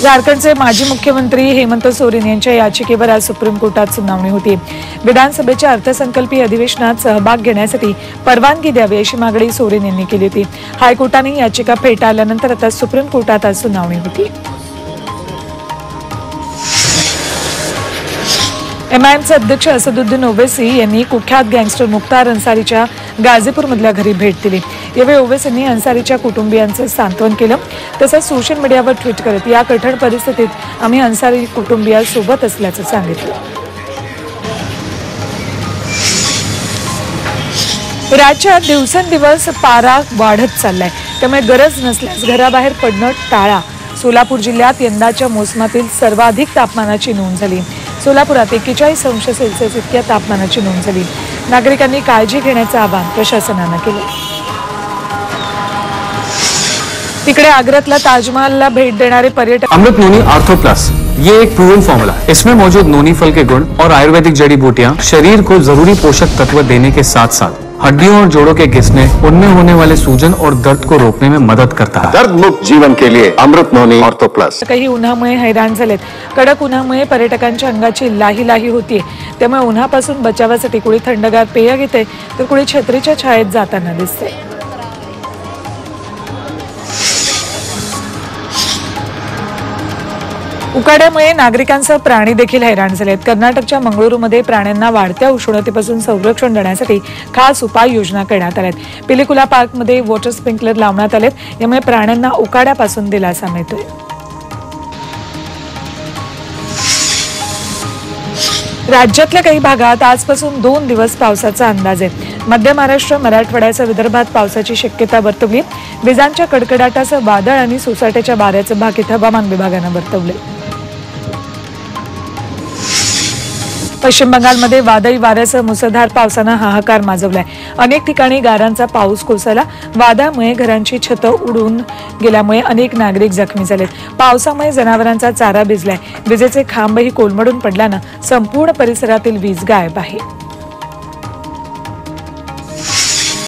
झारखंडचे माजी मुख्यमंत्री हेमंत सोरेन यांच्या याचिकेवर आज सुप्रीम कोर्टात सुनावणी होती। विधानसभेच्या अर्थसंकल्पीय अधिवेशनात सहभाग घेण्यासाठी परवानगी द्यावी अशी मागणी सोरेन यांनी केली होती। हायकोर्टाने याचिका फेटाळल्यानंतर आता सुप्रीम कोर्टात आज सुनावणी होती। एमआयएमचे अध्यक्ष असदुद्दीन ओवैसी यांनी कुख्यात गँगस्टर मुख्तार अन्सारीच्या गाझीपूरमधल्या घरी भेट दिली। यावेळी ओवैसींनी अन्सारीच्या कुटुंबियांचे सांत्वन केलं। तसंच सोशल मीडियावर ट्विट करत या कठीण परिस्थितीत आम्ही अन्सारी कुटुंबियांसोबत असल्याचं सांगितलं। राज्यात दिवसेंदिवस पारा वाढत चाललाय, त्यामुळे गरज नसल्यास घराबाहेर पडणं टाळा। सोलापूर जिल्ह्यात यंदाच्या मोसमातील सर्वाधिक तापमानाची नोंद झाली। सोलापुरात 41 अंश सेल्सिअस इतक्या तापमानाची नोंद झाली। नागरिकांनी काळजी घेण्याचं आवाहन प्रशासनानं केलं। तिकडे आग्र्यातला ताजमहलला भेट देणारे पर्यटक अमृत नोनी आर्थो प्लस ये एक प्रूवन फॉर्मूला है। इसमें मौजूद नोनी फल के गुण और आयुर्वेदिक जड़ी बूटियां शरीर को जरूरी पोषक तत्व देने के साथ साथ हड्डियों और जोड़ों के घिसने, उनमें होने वाले सूजन और दर्द को रोकने में मदद करता है। दर्द मुक्त जीवन के लिए अमृत नोनी ऑर्थो प्लस। काही उन्हामुळे हैराण झालेत। कडक उन्हामुळे पर्यटकांच्या अंगाची लाही होतीये, त्यामुळे उन्हापासून बचावासाठी कुणी थंडगार पेय घेते तर कुणी छत्रीच्या छायेत जाताना दिसते। उकाड्यामुळे नागरिकांसह प्राणी देखील हैराण झालेत। कर्नाटकच्या मंगळुरूमध्ये प्राण्यांना वाढत्या उष्णतेपासून संरक्षण देण्यासाठी खास उपाययोजना करण्यात आल्यात। पिलिकुला पार्कमध्ये वॉटर स्प्रिंकलर लावण्यात आलेत, यामुळे प्राण्यांना उकाड्यापासून दिलासा मिळतोय। राज्यातल्या काही भागात आजपासून 2 दिवस पावसाचा अंदाज आहे। मध्य महाराष्ट्र, मराठवाड्यासह विदर्भात पावसाची शक्यता वर्तवली। विजांच्या कडकडाटासह वादळ आणि सोसाट्याच्या वाऱ्याचं भाकीत हवामान विभागानं वर्तवले। पश्चिम बंगालमध्ये वादळी वाऱ्यासह मुसळधार पावसानं हाहाकार माजवलाय। अनेक ठिकाणी गारांचा पाऊस कोसळला। वादळामुळे घरांची छतं उडून गेल्यामुळे अनेक नागरिक जखमी झालेत। पावसामुळे जनावरांचा चारा भिजलाय। विजेचे खांबही कोलमडून पडल्यानं संपूर्ण परिसरातील वीज गायब आहे।